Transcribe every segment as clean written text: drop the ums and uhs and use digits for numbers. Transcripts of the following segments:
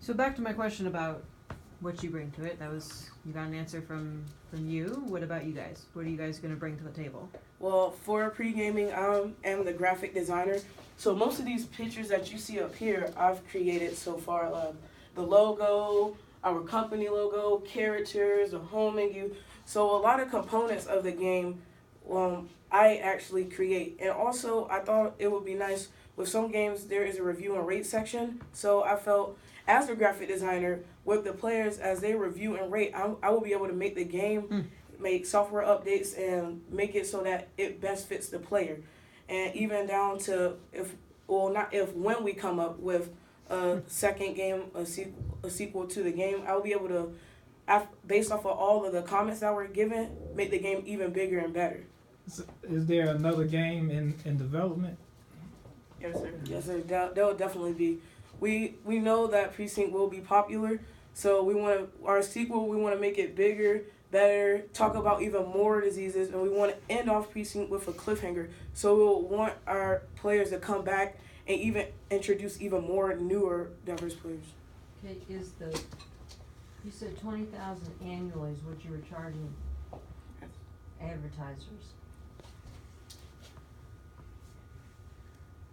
So back to my question about what you bring to it. That was, you got an answer from you. What about you guys? What are you guys going to bring to the table? Well, for Pregaming, I am the graphic designer. So most of these pictures that you see up here, I've created so far. The logo, our company logo, characters, the home menu. So a lot of components of the game, I actually create. And also, I thought it would be nice with some games there is a review and rate section. So I felt as the graphic designer with the players as they review and rate, I will be able to make the game, make software updates, and make it so that it best fits the player. And even down to when we come up with a second game, a sequel to the game, I will be able to, based off of all of the comments that were given, make the game even bigger and better. Is there another game in development? Yes, sir. Yes, sir. That will definitely be. We know that Precinct will be popular, so we want our sequel. We want to make it bigger, better, talk about even more diseases, and we want to end off Precinct with a cliffhanger. So we'll want our players to come back and even introduce even more newer, diverse players. Okay, you said 20,000 annually is what you were charging advertisers.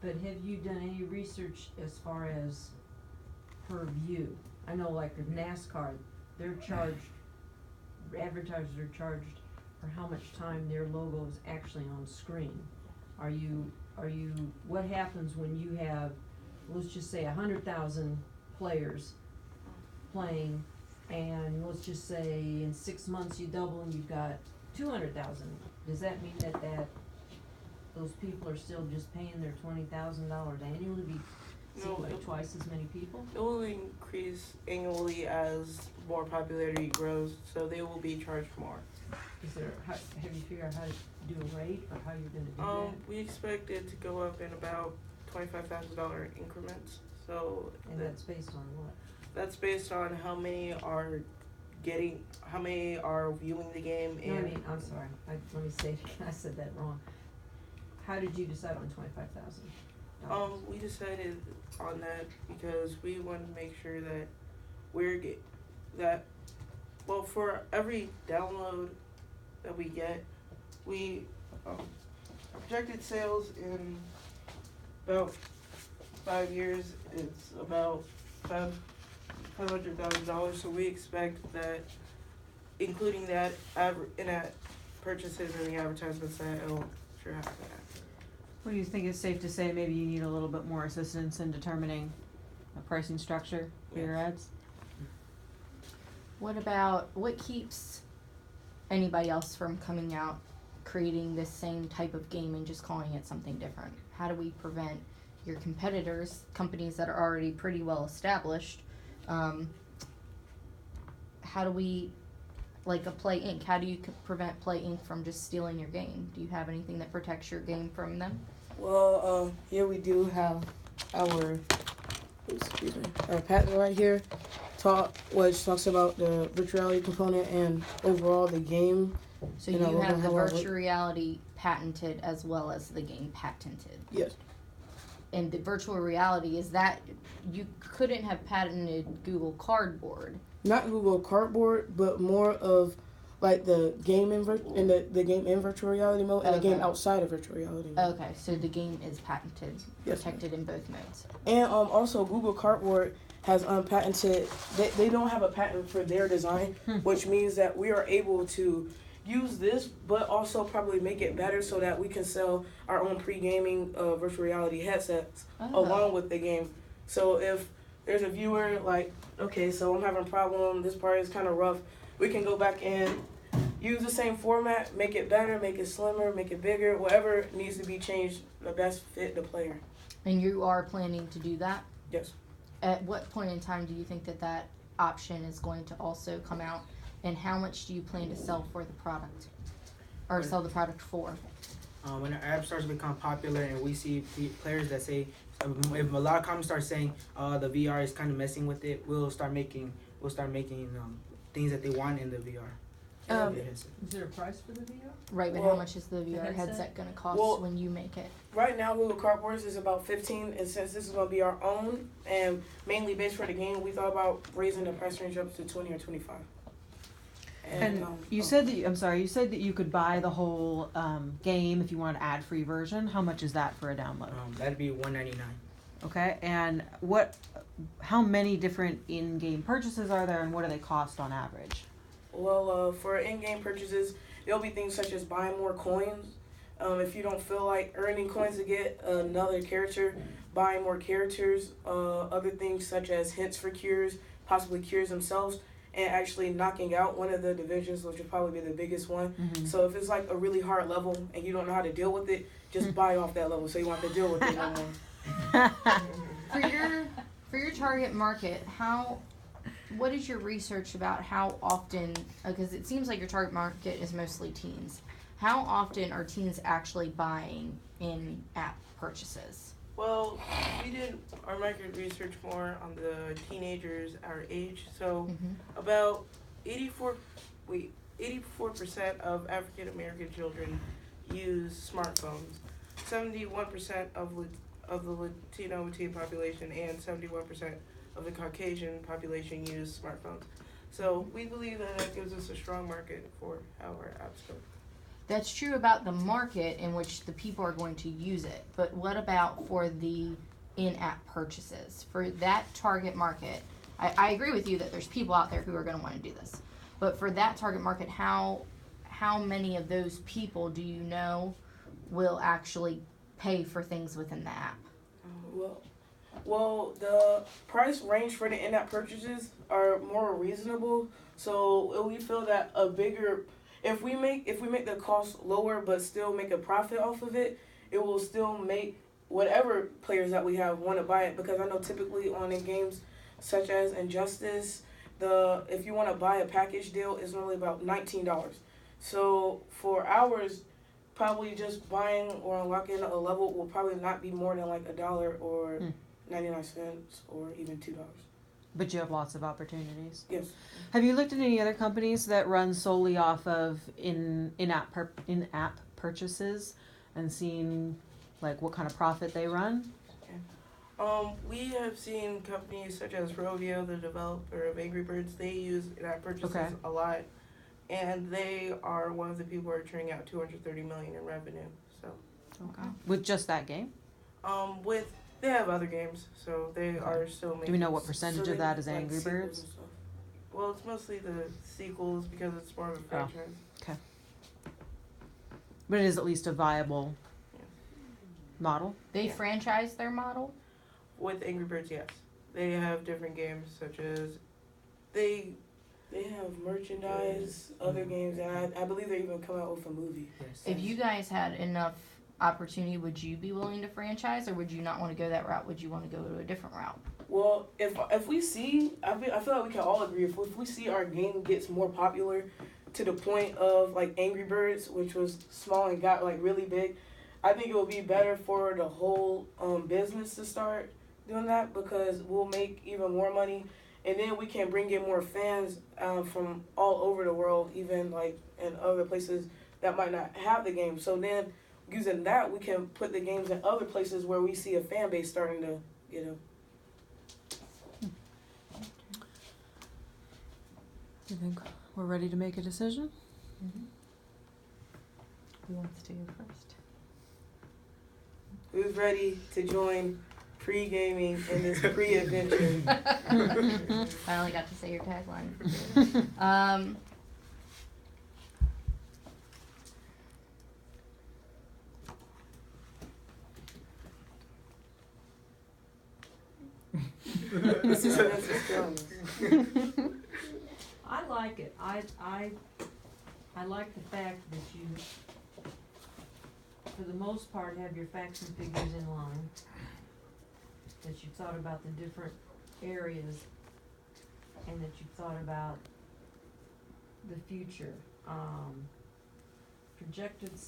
But have you done any research as far as per view? I know like with NASCAR, they're charged, advertisers are charged for how much time their logo is actually on screen. What happens when you have, let's just say 100,000 players playing, and let's just say in 6 months you double and you've got 200,000. Does that mean that those people are still just paying their $20,000 annually to be seen by twice as many people? It will increase annually as more popularity grows, so they will be charged more. Have you figured out how to do a rate or how you're going to do that? We expect it to go up in about $25,000 increments. So that's based on what? That's based on how many are viewing the game. And No, I mean, I'm sorry. Let me say, I said that wrong. How did you decide on $25,000? We decided on that because we wanted to make sure that for every download that we get, we projected sales in about 5 years. It's about $500,000. So we expect that, including that in-app purchases and the advertisements, that it'll sure happen. What do you think is safe to say? Maybe you need a little bit more assistance in determining a pricing structure for your ads? What keeps anybody else from coming out, creating this same type of game and just calling it something different? How do we prevent your competitors, companies that are already pretty well established, how do we, like a Play Inc., how do you prevent Play Inc. from just stealing your game? Do you have anything that protects your game from them? Well, here we do have our patent right here, which talks about the virtual reality component and overall the game. So you have the virtual reality patented as well as the game patented. Yes. And the virtual reality, is that you couldn't have patented Google Cardboard? Not Google Cardboard, but more of like the game in the game in virtual reality mode and the game outside of virtual reality mode. Okay, so the game is patented, protected in both modes. And also Google Cardboard has unpatented. They don't have a patent for their design, which means that we are able to use this, but also probably make it better so that we can sell our own pre-gaming virtual reality headsets along with the game. So if there's a viewer like, okay, so I'm having a problem, this part is kind of rough, we can go back and use the same format, make it better, make it slimmer, make it bigger, whatever needs to be changed to best fit the player. And you are planning to do that? Yes. At what point in time do you think that option is going to also come out? And how much do you plan to sell for the product? Or sell the product for? When our app starts to become popular and we see players that say, if a lot of comments start saying the VR is kind of messing with it, we'll start making things that they want in the VR. Um, The headset. Is there a price for the VR? Right, but Well, how much is the VR headset? headset gonna cost Well- when you make it? Right now, Google Cardboards is about 15, and since this is going to be our own and mainly based for the game, we thought about raising the price range up to 20 or 25. And you said that you said that you could buy the whole game if you want an ad-free version. How much is that for a download? That'd be $199. Okay, and how many different in-game purchases are there, and what do they cost on average? Well, for in-game purchases, there'll be things such as buying more coins. If you don't feel like earning coins to get another character, buying more characters, other things such as hints for cures, possibly cures themselves, and actually knocking out one of the divisions, which would probably be the biggest one. Mm-hmm. So if it's like a really hard level and you don't know how to deal with it, just buy off that level so you won't have to deal with it no more. For your target market, what is your research about how often, because it seems like your target market is mostly teens, how often are teens actually buying in-app purchases? Well, we did our market research more on the teenagers our age. So about 84% of African American children use smartphones. 71% of the Latino teen population and 71% of the Caucasian population use smartphones. So we believe that gives us a strong market for how our apps go. That's true about the market in which the people are going to use it, but what about for the in-app purchases? For that target market, I agree with you that there's people out there who are going to want to do this, but for that target market, how many of those people do you know will actually pay for things within the app? Well, the price range for the in-app purchases are more reasonable. So we feel that if we make the cost lower but still make a profit off of it, it will still make whatever players that we have want to buy it. Because I know typically on in games such as Injustice, if you want to buy a package deal, it's normally about $19. So for ours, probably just buying or unlocking a level will probably not be more than like $1 or 99 cents or even $2. But you have lots of opportunities. Yes. Have you looked at any other companies that run solely off of in-app purchases and seen like what kind of profit they run? We have seen companies such as Rovio, the developer of Angry Birds. They use in-app purchases a lot, and they are one of the people who are churning out $230 million in revenue. So, Okay. With just that game? they have other games, so they are still making. Do we know what percentage So of they that make, is like, Angry sequels Birds? and stuff. Well, it's mostly the sequels because it's more of a franchise. But it is at least a viable Yeah. model. They Yeah. franchise their model? With Angry Birds, yes, they have different games such as they. They have merchandise, other games, and I believe they even come out with a movie. Yes. If you guys had enough opportunity, would you be willing to franchise, or would you not want to go that route? Would you want to go to a different route? Well, if we see, I feel like we can all agree, if we see our game gets more popular to the point of like Angry Birds, which was small and got like really big, I think it would be better for the whole business to start doing that because we'll make even more money, and then we can bring in more fans from all over the world, even like in other places that might not have the game. So then using that, we can put the games in other places where we see a fan base starting to, You think we're ready to make a decision? Who wants to go first? Who's ready to join pre-gaming in this pre-adventure? Finally got to say your tagline. This is Francis. I like it. I like the fact that you, for the most part, have your facts and figures in line. That you thought about the different areas, and that you thought about the future. Projected